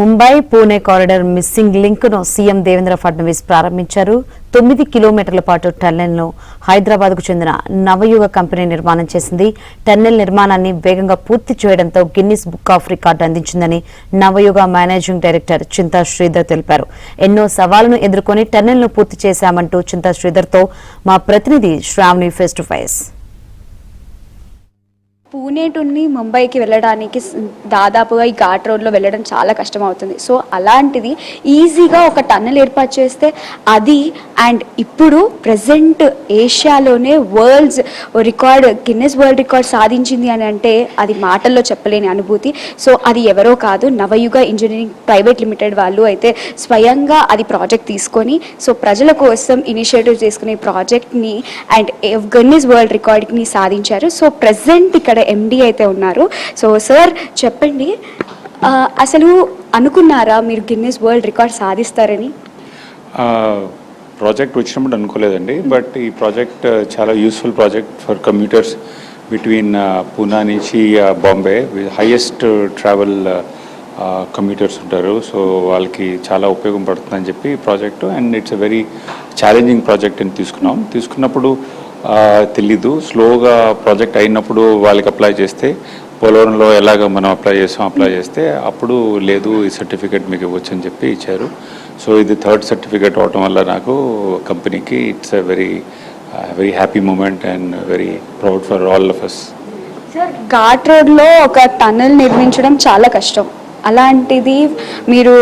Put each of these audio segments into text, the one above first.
Mumbai Pune corridor missing link ను CM Devendra Fadnavis ప్రారంభించారు. 9 కిలోమీటర్ల పాటు టన్నెల్ ను హైదరాబాద్ కు చెందిన నవయుగ కంపెనీ నిర్మాణం చేసింది. టన్నెల్ నిర్మాణాన్ని వేగంగా పూర్తి చేయడంతో గిన్నిస్ బుక్ ఆఫ్ రికార్డు అందించిందని నవయుగ మేనేజింగ్ డైరెక్టర్ చింతా శ్రీధర్ తెలిపారు. ఎన్నో సవాళ్లను ఎదుర్కొని టన్నెల్ ను పూర్తి చేశామంటూ చింతా శ్రీధర్ తో మా ప్రతినిధి Sravani face to face. Pune నుండి ముంబైకి వెళ్ళడానికి దాదాపుగా ఈ ఘాట్ రోడ్లో వెళ్ళడం చాలా కష్టం అవుతుంది. సో అలాంటిది ఈజీగా ఒక టన్నెల్ ఏర్పాటు చేస్తే అది అండ్ ఇప్పుడు ప్రజెంట్ ఏషియాలోనే గిన్నెస్ వరల్డ్ రికార్డ్ సాధించింది అని అంటే అది మాటల్లో చెప్పలేని అనుభూతి. సో అది ఎవరో కాదు, నవయుగ ఇంజనీరింగ్ ప్రైవేట్ లిమిటెడ్ వాళ్ళు అయితే స్వయంగా అది ప్రాజెక్ట్ తీసుకొని సో ప్రజల కోసం ఇనిషియేటివ్ చేసుకునే ప్రాజెక్ట్ని అండ్ గిన్నెస్ వరల్డ్ రికార్డ్ని సాధించారు. సో ప్రజెంట్ ఇక్కడ ఎండి అయితే ఉన్నారు. సో సార్ చెప్పండి, అసలు అనుకున్నారా మీరు గిన్నెస్ వరల్డ్ రికార్డ్ సాధిస్తారని? ప్రాజెక్ట్ వచ్చినప్పుడు అనుకోలేదండి, బట్ ఈ ప్రాజెక్ట్ చాలా useful project for commuters between Poona నుంచి బాంబే. హైయెస్ట్ ట్రావెల్ కమ్యూటర్స్ ఉంటారు, సో వాళ్ళకి చాలా ఉపయోగపడుతుందని చెప్పి project. And it's a very challenging project అని తీసుకున్నప్పుడు తెలీదు. స్లోగా ప్రాజెక్ట్ అయినప్పుడు వాళ్ళకి అప్లై చేస్తే పోలవరంలో ఎలాగ మనం అప్లై చేస్తే అప్పుడు లేదు ఈ సర్టిఫికేట్ మీకు ఇవ్వచ్చు అని చెప్పి ఇచ్చారు. సో ఇది థర్డ్ సర్టిఫికేట్ అవడం వల్ల నాకు కంపెనీకి it's a very happy moment and very proud for all of us. Sir, ghat రోడ్లో ఒక టన్నెల్ నిర్మించడం చాలా కష్టం. అలాంటిది మీరు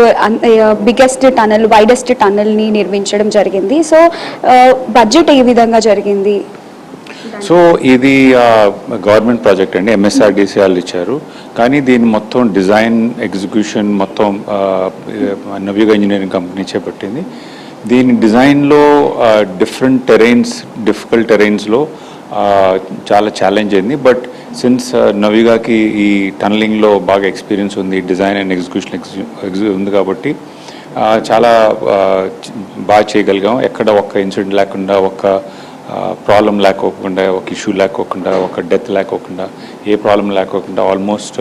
బిగ్గెస్ట్ టన్నెల్, వైడెస్ట్ టన్నెల్ని నిర్మించడం జరిగింది. సో బడ్జెట్ ఏ విధంగా జరిగింది? సో ఇది గవర్నమెంట్ ప్రాజెక్ట్ అండి, ఎంఎస్ఆర్డిసి వాళ్ళు ఇచ్చారు. కానీ దీని మొత్తం డిజైన్ ఎగ్జిక్యూషన్ మొత్తం నవయుగ ఇంజనీరింగ్ కంపెనీ చేపట్టింది. దీని డిజైన్లో డిఫికల్ట్ టెరైన్స్లో చాలా ఛాలెంజ్ అయింది. బట్ సిన్స్ నవయుగకి ఈ టన్నలింగ్లో బాగా ఎక్స్పీరియన్స్ ఉంది, డిజైన్ అండ్ ఎగ్జిక్యూషన్ ఉంది కాబట్టి చాలా బాగా చేయగలిగాం. ఎక్కడ ఒక్క ఇన్సిడెంట్ లేకుండా, ఒక్క ప్రాబ్లం లేకోకుండా, ఒక ఇష్యూ లేకోకుండా, ఒక డెత్ లేకోకుండా, ఏ ప్రాబ్లం లేకోకుండా ఆల్మోస్ట్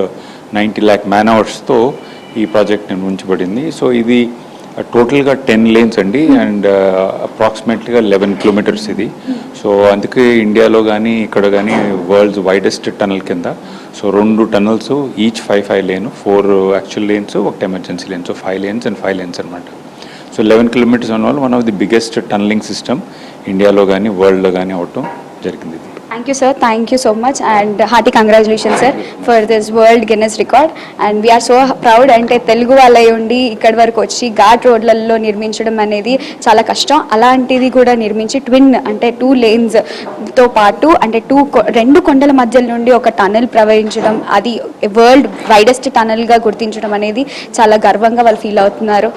90 lakh మ్యాన్ అవర్స్తో ఈ ప్రాజెక్ట్ నిర్మించబడింది. సో ఇది టోటల్గా 10 lanes అండి అండ్ అప్రాక్సిమేట్లీగా 11 kilometers ఇది. సో అందుకే ఇండియాలో కానీ ఇక్కడ కానీ వరల్డ్స్ వైడెస్ట్ టనల్ కింద. So 2 tunnels, each 5 lane, 4 actual lanes, ఒకటి emergency lane. So 5 lanes and 5 lanes అనమాట. సో 11 kilometers అన్న one of the biggest tunneling system ఇండియాలో కానీ వరల్డ్లో కానీ అవటం జరిగింది. Thank you sir, thank you so much and hearty congratulation sir for this world Guinness record. And we are so proud. అంటే తెలుగు వాళ్ళై ఉండి ఇక్కడి వరకు వచ్చి ఘాట్ రోడ్లలో నిర్మించడం అనేది చాలా కష్టం. అలాంటిది కూడా నిర్మించి అంటే 2 lanesతో పాటు అంటే 2 కొండల మధ్య నుండి ఒక టనల్ ప్రవహించడం, అది వరల్డ్ వైడెస్ట్ టనల్గా గుర్తించడం అనేది చాలా గర్వంగా వాళ్ళు ఫీల్ అవుతున్నారు.